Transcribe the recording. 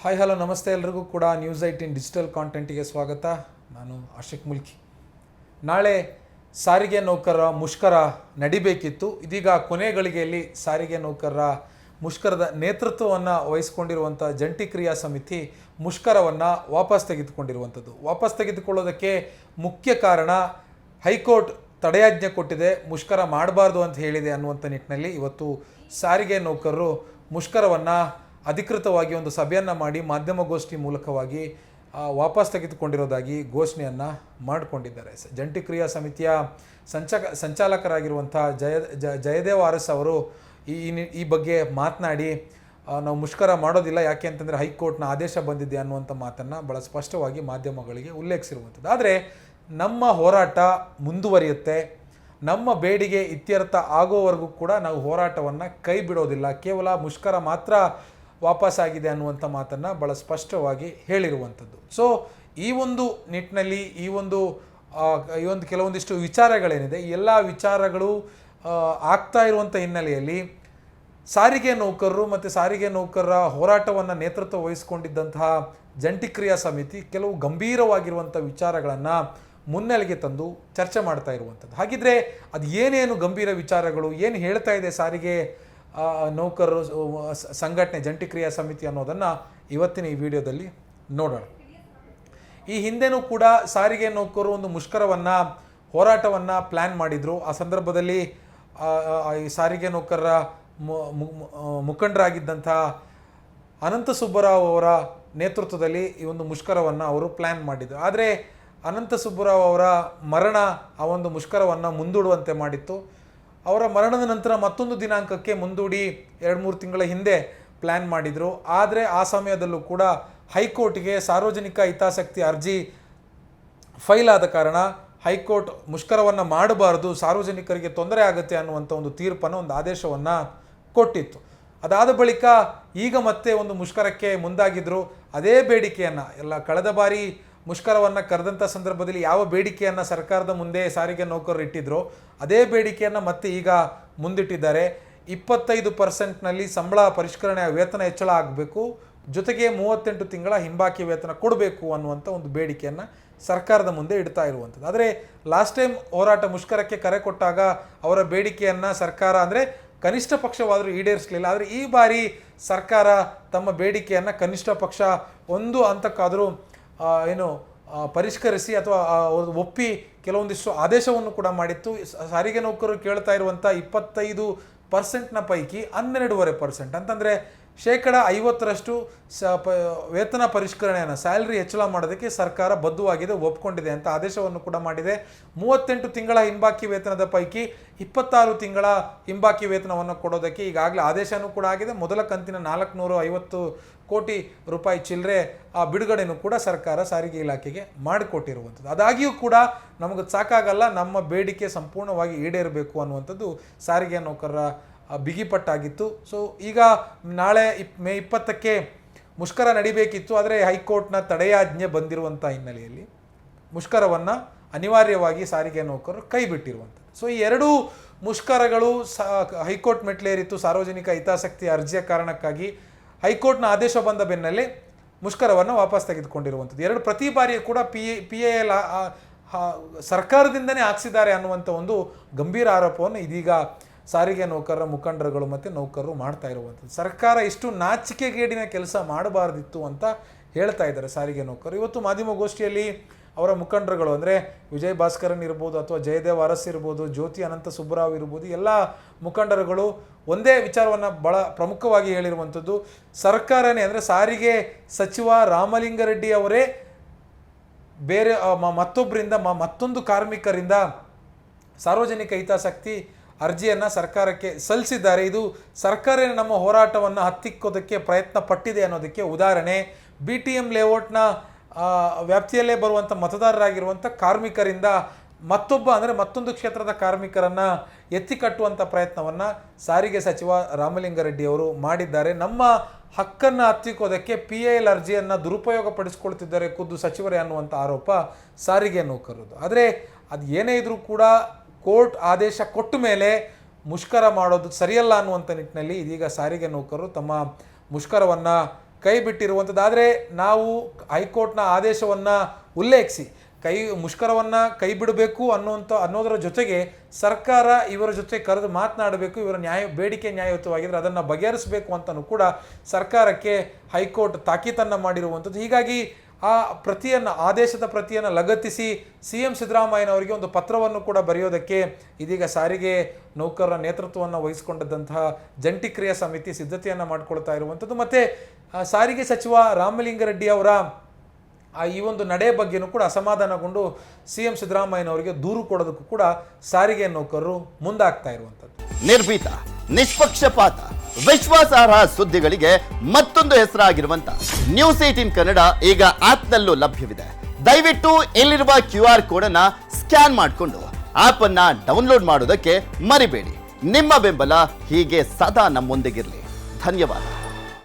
Hi hello ನಮಸ್ತೆ ಎಲ್ರಿಗೂ ಕೂಡ ನ್ಯೂಸ್ 18 ಡಿಜಿಟಲ್ ಕಾಂಟೆಂಟಿಗೆ ಸ್ವಾಗತ. ನಾನು ಆಶಿಕ್ ಮುಲ್ಕಿ. ನಾಳೆ ಸಾರಿಗೆ ನೌಕರರ ಮುಷ್ಕರ ನಡಿಬೇಕಿತ್ತು. ಇದೀಗ ಕೊನೆ ಗಳಿಗೆಯಲ್ಲಿ ಸಾರಿಗೆ ನೌಕರರ ಮುಷ್ಕರದ ನೇತೃತ್ವವನ್ನು ವಹಿಸಿಕೊಂಡಿರುವಂಥ ಜಂಟಿ ಕ್ರಿಯಾ ಸಮಿತಿ ಮುಷ್ಕರವನ್ನು ವಾಪಸ್ ತೆಗೆದುಕೊಂಡಿರುವಂಥದ್ದು. ವಾಪಸ್ ತೆಗೆದುಕೊಳ್ಳೋದಕ್ಕೆ ಮುಖ್ಯ ಕಾರಣ ಹೈಕೋರ್ಟ್ ತಡೆಯಾಜ್ಞೆ ಕೊಟ್ಟಿದೆ, ಮುಷ್ಕರ ಮಾಡಬಾರ್ದು ಅಂತ ಹೇಳಿದೆ ಅನ್ನುವಂಥ ನಿಟ್ಟಿನಲ್ಲಿ ಇವತ್ತು ಸಾರಿಗೆ ನೌಕರರು ಮುಷ್ಕರವನ್ನು ಅಧಿಕೃತವಾಗಿ ಒಂದು ಸಭೆಯನ್ನು ಮಾಡಿ ಮಾಧ್ಯಮಗೋಷ್ಠಿ ಮೂಲಕವಾಗಿ ವಾಪಸ್ ತೆಗೆದುಕೊಂಡಿರೋದಾಗಿ ಘೋಷಣೆಯನ್ನು ಮಾಡಿಕೊಂಡಿದ್ದಾರೆ. ಜಂಟಿ ಕ್ರಿಯಾ ಸಮಿತಿಯ ಸಂಚಾಲಕರಾಗಿರುವಂಥ ಜಯದೇವ ಅರಸ್ ಅವರು ಈ ಬಗ್ಗೆ ಮಾತನಾಡಿ ನಾವು ಮುಷ್ಕರ ಮಾಡೋದಿಲ್ಲ, ಯಾಕೆ ಅಂತಂದರೆ ಹೈಕೋರ್ಟ್ನ ಆದೇಶ ಬಂದಿದೆ ಅನ್ನುವಂಥ ಮಾತನ್ನು ಭಾಳ ಸ್ಪಷ್ಟವಾಗಿ ಮಾಧ್ಯಮಗಳಿಗೆ ಉಲ್ಲೇಖಿಸಿರುವಂಥದ್ದು. ಆದರೆ ನಮ್ಮ ಹೋರಾಟ ಮುಂದುವರಿಯುತ್ತೆ, ನಮ್ಮ ಬೇಡಿಕೆ ಇತ್ಯರ್ಥ ಆಗೋವರೆಗೂ ಕೂಡ ನಾವು ಹೋರಾಟವನ್ನು ಕೈ ಬಿಡೋದಿಲ್ಲ, ಕೇವಲ ಮುಷ್ಕರ ಮಾತ್ರ ವಾಪಸ್ಸಾಗಿದೆ ಅನ್ನುವಂಥ ಮಾತನ್ನು ಭಾಳ ಸ್ಪಷ್ಟವಾಗಿ ಹೇಳಿರುವಂಥದ್ದು. ಸೊ ಈ ಒಂದು ನಿಟ್ಟಿನಲ್ಲಿ ಈ ಒಂದು ಕೆಲವೊಂದಿಷ್ಟು ವಿಚಾರಗಳೇನಿದೆ, ಈ ಎಲ್ಲ ವಿಚಾರಗಳು ಆಗ್ತಾ ಇರುವಂಥ ಹಿನ್ನೆಲೆಯಲ್ಲಿ ಸಾರಿಗೆ ನೌಕರರು ಮತ್ತು ಸಾರಿಗೆ ನೌಕರರ ಹೋರಾಟವನ್ನು ನೇತೃತ್ವ ವಹಿಸಿಕೊಂಡಿದ್ದಂತಹ ಜಂಟಿ ಕ್ರಿಯಾ ಸಮಿತಿ ಕೆಲವು ಗಂಭೀರವಾಗಿರುವಂಥ ವಿಚಾರಗಳನ್ನು ಮುನ್ನೆಲೆಗೆ ತಂದು ಚರ್ಚೆ ಮಾಡ್ತಾ ಇರುವಂಥದ್ದು. ಹಾಗಿದ್ರೆ ಅದು ಏನೇನು ಗಂಭೀರ ವಿಚಾರಗಳು, ಏನು ಹೇಳ್ತಾ ಇದೆ ಸಾರಿಗೆ ನೌಕರರು ಸಂಘಟನೆ ಜಂಟಿ ಕ್ರಿಯಾ ಸಮಿತಿ ಅನ್ನೋದನ್ನು ಇವತ್ತಿನ ಈ ವಿಡಿಯೋದಲ್ಲಿ ನೋಡೋಣ. ಈ ಹಿಂದೆನೂ ಕೂಡ ಸಾರಿಗೆ ನೌಕರರು ಒಂದು ಮುಷ್ಕರವನ್ನು ಹೋರಾಟವನ್ನು ಪ್ಲ್ಯಾನ್ ಮಾಡಿದರು. ಆ ಸಂದರ್ಭದಲ್ಲಿ ಈ ಸಾರಿಗೆ ನೌಕರರ ಮುಖಂಡರಾಗಿದ್ದಂಥ ಅನಂತ ಸುಬ್ಬರಾವ್ ಅವರ ನೇತೃತ್ವದಲ್ಲಿ ಈ ಒಂದು ಮುಷ್ಕರವನ್ನು ಅವರು ಪ್ಲ್ಯಾನ್ ಮಾಡಿದರು. ಆದರೆ ಅನಂತ ಸುಬ್ಬರಾವ್ ಅವರ ಮರಣ ಆ ಒಂದು ಮುಷ್ಕರವನ್ನು ಮುಂದೂಡುವಂತೆ ಮಾಡಿತ್ತು. ಅವರ ಮರಣದ ನಂತರ ಮತ್ತೊಂದು ದಿನಾಂಕಕ್ಕೆ ಮುಂದೂಡಿ 2-3 ತಿಂಗಳ ಹಿಂದೆ ಪ್ಲ್ಯಾನ್ ಮಾಡಿದರು. ಆದರೆ ಆ ಸಮಯದಲ್ಲೂ ಕೂಡ ಹೈಕೋರ್ಟ್ಗೆ ಸಾರ್ವಜನಿಕ ಹಿತಾಸಕ್ತಿ ಅರ್ಜಿ ಫೈಲ್ ಆದ ಕಾರಣ ಹೈಕೋರ್ಟ್ ಮುಷ್ಕರವನ್ನು ಮಾಡಬಾರ್ದು, ಸಾರ್ವಜನಿಕರಿಗೆ ತೊಂದರೆ ಆಗುತ್ತೆ ಅನ್ನುವಂಥ ಒಂದು ತೀರ್ಪನ್ನು, ಒಂದು ಆದೇಶವನ್ನು ಕೊಟ್ಟಿತ್ತು. ಅದಾದ ಬಳಿಕ ಈಗ ಮತ್ತೆ ಒಂದು ಮುಷ್ಕರಕ್ಕೆ ಮುಂದಾಗಿದ್ದರು. ಅದೇ ಬೇಡಿಕೆಯನ್ನು ಕಳೆದ ಬಾರಿ ಮುಷ್ಕರವನ್ನು ಕರೆದಂಥ ಸಂದರ್ಭದಲ್ಲಿ ಯಾವ ಬೇಡಿಕೆಯನ್ನು ಸರ್ಕಾರದ ಮುಂದೆ ಸಾರಿಗೆ ನೌಕರರು ಇಟ್ಟಿದ್ರು, ಅದೇ ಬೇಡಿಕೆಯನ್ನು ಮತ್ತೆ ಈಗ ಮುಂದಿಟ್ಟಿದ್ದಾರೆ. 25% ಸಂಬಳ ಪರಿಷ್ಕರಣೆ, ವೇತನ ಹೆಚ್ಚಳ ಆಗಬೇಕು, ಜೊತೆಗೆ 38 ತಿಂಗಳ ಹಿಂಬಾಕಿ ವೇತನ ಕೊಡಬೇಕು ಅನ್ನುವಂಥ ಒಂದು ಬೇಡಿಕೆಯನ್ನು ಸರ್ಕಾರದ ಮುಂದೆ ಇಡ್ತಾ ಇರುವಂಥದ್ದು. ಆದರೆ ಲಾಸ್ಟ್ ಟೈಮ್ ಹೋರಾಟ ಮುಷ್ಕರಕ್ಕೆ ಕರೆ ಕೊಟ್ಟಾಗ ಅವರ ಬೇಡಿಕೆಯನ್ನು ಸರ್ಕಾರ ಅಂದರೆ ಕನಿಷ್ಠ ಪಕ್ಷವಾದರೂ ಈಡೇರಿಸಲಿಲ್ಲ. ಆದರೆ ಈ ಬಾರಿ ಸರ್ಕಾರ ತಮ್ಮ ಬೇಡಿಕೆಯನ್ನು ಕನಿಷ್ಠ ಪಕ್ಷ ಒಂದು ಹಂತಕ್ಕಾದರೂ ಪರಿಷ್ಕರಿಸಿ ಅಥವಾ ಒಪ್ಪಿ ಕೆಲವೊಂದಿಷ್ಟು ಆದೇಶವನ್ನು ಕೂಡ ಮಾಡಿತ್ತು. ಸಾರಿಗೆ ನೌಕರರು ಕೇಳ್ತಾ ಇರುವಂಥ 25% ಪೈಕಿ 12.5% ಅಂತಂದರೆ 50% ವೇತನ ಪರಿಷ್ಕರಣೆಯನ್ನು, ಸ್ಯಾಲ್ರಿ ಹೆಚ್ಚಳ ಮಾಡೋದಕ್ಕೆ ಸರ್ಕಾರ ಬದ್ಧವಾಗಿದೆ, ಒಪ್ಕೊಂಡಿದೆ ಅಂತ ಆದೇಶವನ್ನು ಕೂಡ ಮಾಡಿದೆ. 38 ತಿಂಗಳ ಹಿಂಬಾಕಿ ವೇತನದ ಪೈಕಿ 26 ತಿಂಗಳ ಹಿಂಬಾಕಿ ವೇತನವನ್ನು ಕೊಡೋದಕ್ಕೆ ಈಗಾಗಲೇ ಆದೇಶನೂ ಕೂಡ ಆಗಿದೆ. ಮೊದಲ ಕಂತಿನ 450 ಕೋಟಿ ರೂಪಾಯಿ ಚಿಲ್ಲರೆ ಆ ಬಿಡುಗಡೆನೂ ಕೂಡ ಸರ್ಕಾರ ಸಾರಿಗೆ ಇಲಾಖೆಗೆ ಮಾಡಿಕೊಟ್ಟಿರುವಂಥದ್ದು. ಅದಾಗಿಯೂ ಕೂಡ ನಮಗೆ ಸಾಕಾಗಲ್ಲ, ನಮ್ಮ ಬೇಡಿಕೆ ಸಂಪೂರ್ಣವಾಗಿ ಈಡೇರಬೇಕು ಅನ್ನುವಂಥದ್ದು ಸಾರಿಗೆ ನೌಕರರ ಬಿಗಿಪಟ್ಟಾಗಿತ್ತು. ಸೊ ಈಗ ನಾಳೆ ಮೇ 20ಕ್ಕೆ ಮುಷ್ಕರ ನಡಿಬೇಕಿತ್ತು. ಆದರೆ ಹೈಕೋರ್ಟ್ನ ತಡೆಯಾಜ್ಞೆ ಬಂದಿರುವಂಥ ಹಿನ್ನೆಲೆಯಲ್ಲಿ ಮುಷ್ಕರವನ್ನು ಅನಿವಾರ್ಯವಾಗಿ ಸಾರಿಗೆ ನೌಕರರು ಕೈ ಬಿಟ್ಟಿರುವಂಥದ್ದು. ಸೊ ಈ ಎರಡೂ ಮುಷ್ಕರಗಳು ಹೈಕೋರ್ಟ್ ಮೆಟ್ಲೇರಿತ್ತು. ಸಾರ್ವಜನಿಕ ಹಿತಾಸಕ್ತಿ ಅರ್ಜಿಯ ಕಾರಣಕ್ಕಾಗಿ ಹೈಕೋರ್ಟ್ನ ಆದೇಶ ಬಂದ ಬೆನ್ನಲ್ಲೇ ಮುಷ್ಕರವನ್ನು ವಾಪಸ್ ತೆಗೆದುಕೊಂಡಿರುವಂಥದ್ದು. ಎರಡು ಪ್ರತಿ ಬಾರಿಯೂ ಕೂಡ PIL ಸರ್ಕಾರದಿಂದನೇ ಹಾಕ್ಸಿದ್ದಾರೆ ಅನ್ನುವಂಥ ಒಂದು ಗಂಭೀರ ಆರೋಪವನ್ನು ಇದೀಗ ಸಾರಿಗೆ ನೌಕರರ ಮುಖಂಡರುಗಳು ಮತ್ತು ನೌಕರರು ಮಾಡ್ತಾ ಇರುವಂಥದ್ದು. ಸರ್ಕಾರ ಇಷ್ಟು ನಾಚಿಕೆಗೇಡಿನ ಕೆಲಸ ಮಾಡಬಾರ್ದಿತ್ತು ಅಂತ ಹೇಳ್ತಾ ಇದ್ದಾರೆ ಸಾರಿಗೆ ನೌಕರರು. ಇವತ್ತು ಮಾಧ್ಯಮಗೋಷ್ಠಿಯಲ್ಲಿ ಅವರ ಮುಖಂಡರುಗಳು ಅಂದರೆ ವಿಜಯ್ ಭಾಸ್ಕರನ್ ಇರ್ಬೋದು, ಅಥವಾ ಜಯದೇವ ಅರಸ್ ಇರ್ಬೋದು, ಜ್ಯೋತಿ ಅನಂತ ಸುಬ್ಬರಾವ್ ಇರ್ಬೋದು, ಎಲ್ಲ ಮುಖಂಡರುಗಳು ಒಂದೇ ವಿಚಾರವನ್ನು ಭಾಳ ಪ್ರಮುಖವಾಗಿ ಹೇಳಿರುವಂಥದ್ದು, ಸರ್ಕಾರನೇ ಅಂದರೆ ಸಾರಿಗೆ ಸಚಿವ ರಾಮಲಿಂಗಾರೆಡ್ಡಿ ಅವರೇ ಬೇರೆ ಮತ್ತೊಂದು ಕಾರ್ಮಿಕರಿಂದ ಸಾರ್ವಜನಿಕ ಹಿತಾಸಕ್ತಿ ಅರ್ಜಿಯನ್ನು ಸರ್ಕಾರಕ್ಕೆ ಸಲ್ಲಿಸಿದ್ದಾರೆ. ಇದು ಸರ್ಕಾರ ನಮ್ಮ ಹೋರಾಟವನ್ನು ಹತ್ತಿಕ್ಕೋದಕ್ಕೆ ಪ್ರಯತ್ನ ಪಟ್ಟಿದೆ ಅನ್ನೋದಕ್ಕೆ ಉದಾಹರಣೆ. BTM ಲೇಔಟ್ನ ವ್ಯಾಪ್ತಿಯಲ್ಲೇ ಬರುವಂಥ ಮತದಾರರಾಗಿರುವಂಥ ಕಾರ್ಮಿಕರಿಂದ ಮತ್ತೊಂದು ಕ್ಷೇತ್ರದ ಕಾರ್ಮಿಕರನ್ನು ಎತ್ತಿ ಕಟ್ಟುವಂಥ ಪ್ರಯತ್ನವನ್ನು ಸಾರಿಗೆ ಸಚಿವ ರಾಮಲಿಂಗಾರೆಡ್ಡಿ ಅವರು ಮಾಡಿದ್ದಾರೆ. ನಮ್ಮ ಹಕ್ಕನ್ನು ಹತ್ತಿಕ್ಕೋದಕ್ಕೆ PIL ಅರ್ಜಿಯನ್ನು ದುರುಪಯೋಗ ಪಡಿಸ್ಕೊಳ್ತಿದ್ದಾರೆ ಖುದ್ದು ಸಚಿವರೇ ಅನ್ನುವಂಥ ಆರೋಪ ಸಾರಿಗೆ ನೌಕರರದು. ಆದರೆ ಅದು ಏನೇ ಇದ್ರೂ ಕೂಡ ಕೋರ್ಟ್ ಆದೇಶ ಕೊಟ್ಟ ಮೇಲೆ ಮುಷ್ಕರ ಮಾಡೋದು ಸರಿಯಲ್ಲ ಅನ್ನುವಂಥ ನಿಟ್ಟಿನಲ್ಲಿ ಇದೀಗ ಸಾರಿಗೆ ನೌಕರರು ತಮ್ಮ ಮುಷ್ಕರವನ್ನು ಕೈ ಬಿಟ್ಟಿರುವಂಥದ್ದು. ಆದರೆ ನಾವು ಹೈಕೋರ್ಟ್ನ ಆದೇಶವನ್ನು ಉಲ್ಲೇಖಿಸಿ ಮುಷ್ಕರವನ್ನು ಕೈ ಬಿಡಬೇಕು ಅನ್ನೋದರ ಜೊತೆಗೆ ಸರ್ಕಾರ ಇವರ ಜೊತೆ ಕರೆದು ಮಾತನಾಡಬೇಕು, ಇವರ ಬೇಡಿಕೆ ನ್ಯಾಯಯುತವಾಗಿದ್ದರೆ ಅದನ್ನು ಬಗೆಹರಿಸಬೇಕು ಅಂತಲೂ ಕೂಡ ಸರ್ಕಾರಕ್ಕೆ ಹೈಕೋರ್ಟ್ ತಾಕೀತನ್ನು ಮಾಡಿರುವಂಥದ್ದು. ಹೀಗಾಗಿ ಆ ಆದೇಶದ ಪ್ರತಿಯನ್ನು ಲಗತ್ತಿಸಿ CM ಸಿದ್ದರಾಮಯ್ಯನವರಿಗೆ ಒಂದು ಪತ್ರವನ್ನು ಕೂಡ ಬರೆಯೋದಕ್ಕೆ ಇದೀಗ ಸಾರಿಗೆ ನೌಕರರ ನೇತೃತ್ವವನ್ನು ವಹಿಸಿಕೊಂಡಂತಹ ಜಂಟಿ ಕ್ರಿಯಾ ಸಮಿತಿ ಸಿದ್ಧತೆಯನ್ನು ಮಾಡಿಕೊಳ್ತಾ ಇರುವಂಥದ್ದು. ಮತ್ತು ಸಾರಿಗೆ ಸಚಿವ ರಾಮಲಿಂಗಾರೆಡ್ಡಿ ಅವರ ಈ ಒಂದು ನಡೆ ಬಗ್ಗೆನೂ ಕೂಡ ಅಸಮಾಧಾನಗೊಂಡು CM ಸಿದ್ದರಾಮಯ್ಯನವರಿಗೆ ದೂರು ಕೊಡೋದಕ್ಕೂ ಕೂಡ ಸಾರಿಗೆ ನೌಕರರು ಮುಂದಾಗ್ತಾ ಇರುವಂಥದ್ದು. ನಿರ್ಭೀತ, ನಿಷ್ಪಕ್ಷಪಾತ, ವಿಶ್ವಾಸಾರ್ಹ ಸುದ್ದಿಗಳಿಗೆ ಮತ್ತೊಂದು ಹೆಸರಾಗಿರುವಂತ News18 ಕನ್ನಡ ಈಗ ಆಪ್ನಲ್ಲೂ ಲಭ್ಯವಿದೆ. ದಯವಿಟ್ಟು ಇಲ್ಲಿರುವ QR ಕೋಡ್ ಅನ್ನ ಸ್ಕ್ಯಾನ್ ಮಾಡಿಕೊಂಡು ಆಪ್ ಅನ್ನ ಡೌನ್ಲೋಡ್ ಮಾಡೋದಕ್ಕೆ ಮರಿಬೇಡಿ. ನಿಮ್ಮ ಬೆಂಬಲ ಹೀಗೆ ಸದಾ ನಮ್ಮೊಂದಿಗಿರಲಿ. ಧನ್ಯವಾದ.